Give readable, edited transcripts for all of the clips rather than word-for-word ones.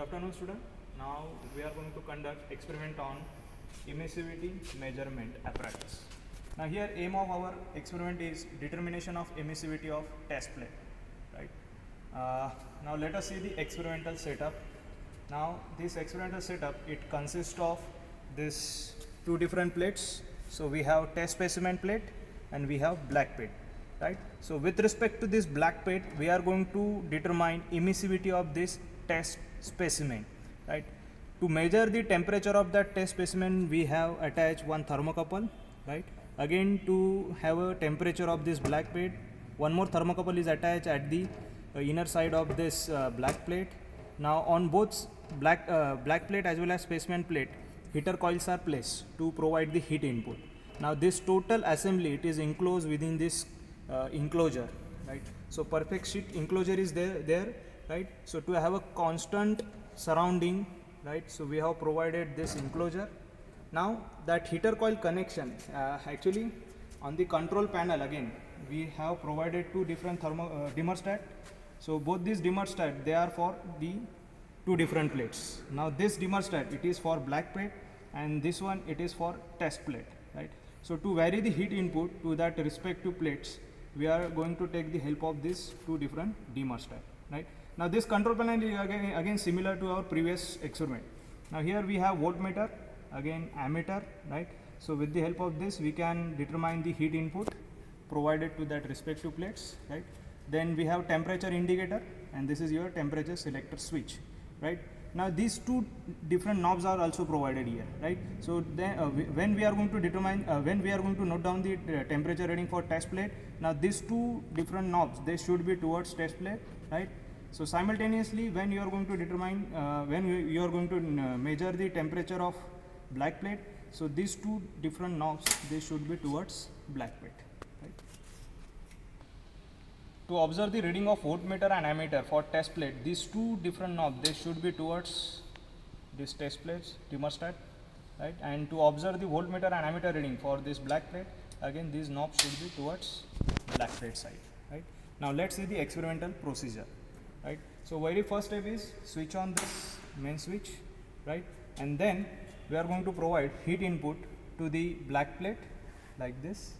Good afternoon, student. Now we are going to conduct experiment on emissivity measurement apparatus. Now here aim of our experiment is determination of emissivity of test plate, right? Now let us see the experimental setup. Now this experimental setup, it consists of this two different plates. So we have test specimen plate and we have black plate, right? So with respect to this black plate, we are going to determine emissivity of this test specimen, right? To measure the temperature of that test specimen, we have attached one thermocouple, right? Again, to have a temperature of this black plate, one more thermocouple is attached at the inner side of this black plate. Now on both black plate as well as specimen plate, heater coils are placed to provide the heat input. Now this total assembly, it is enclosed within this enclosure, right? So perfect sheet enclosure is there, right? So to have a constant surrounding, right? So we have provided this enclosure. Now that heater coil connection, actually on the control panel, again we have provided two different dimmer stat. So both these dimmer stat, they are for the two different plates. Now this dimmer stat, it is for black plate, and this one it is for test plate, right? So to vary the heat input to that respective plates, we are going to take the help of these two different dimmer stat, right? Now this control panel is again similar to our previous experiment. Now here we have voltmeter, again ammeter, right? So with the help of this, we can determine the heat input provided to that respective plates, right? Then we have temperature indicator, and this is your temperature selector switch, right? Now these two different knobs are also provided here, right? So then when we are going to determine, when we are going to note down the temperature reading for test plate, now these two different knobs, they should be towards test plate, right? So simultaneously, when you are going to determine, when you are going to measure the temperature of black plate, so these two different knobs, they should be towards black plate, right? To observe the reading of voltmeter and ammeter for test plate, these two different knobs, they should be towards this test plates, thermostat, right? And to observe the voltmeter and ammeter reading for this black plate, again these knobs should be towards black plate side, right? Now let's see the experimental procedure, right? So very first step is switch on this main switch, right? And then we are going to provide heat input to the black plate like this.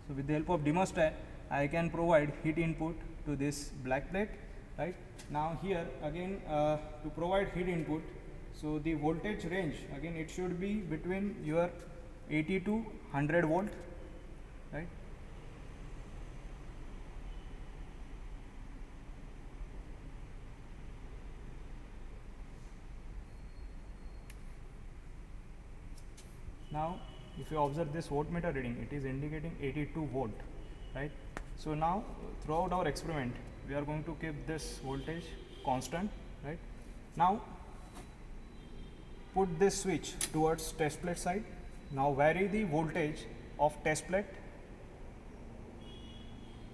So with the help of thermostat, I can provide heat input to this black plate, right? Now here again to provide heat input, so the voltage range, again it should be between your 80 to 100 volt, right? Now if you observe this voltmeter reading, it is indicating 82 volt, right? So now throughout our experiment, we are going to keep this voltage constant, right? Now put this switch towards test plate side. Now vary the voltage of test plate.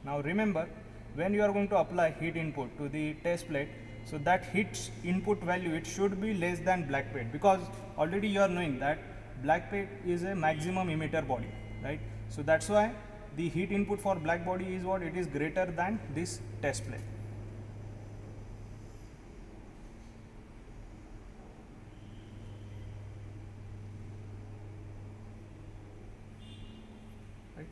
Now remember, when you are going to apply heat input to the test plate, so that heat input value, it should be less than black plate, because already you are knowing that black plate is a maximum emitter body, right? So that's why the heat input for black body is what? It is greater than this test plate. Right.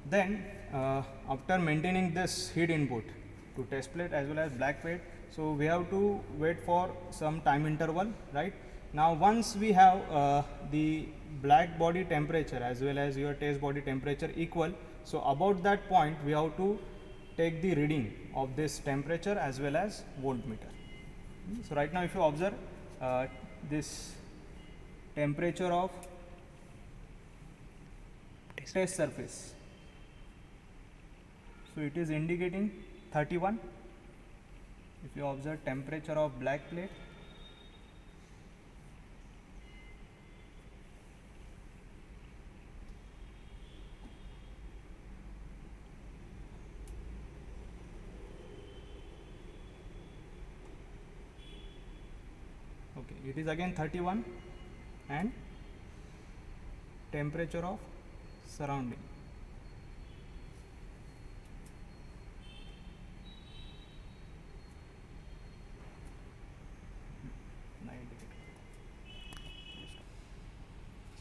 Then after maintaining this heat input to test plate as well as black plate, so we have to wait for some time interval, right? Now once we have the black body temperature as well as your test body temperature equal, so about that point we have to take the reading of this temperature as well as voltmeter. So right now if you observe this temperature of test surface, so it is indicating 31. If you observe temperature of black plate, okay, it is again 31, and temperature of surrounding,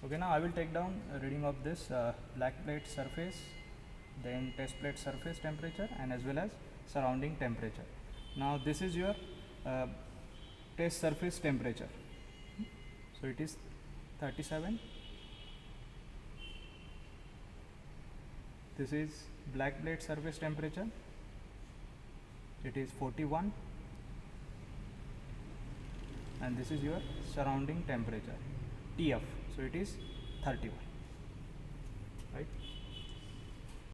Okay, now I will take down a reading of this black plate surface, then test plate surface temperature, and as well as surrounding temperature. Now this is your test surface temperature. So it is 37. This is black plate surface temperature. It is 41. And this is your surrounding temperature, TF. So it is 31. Right.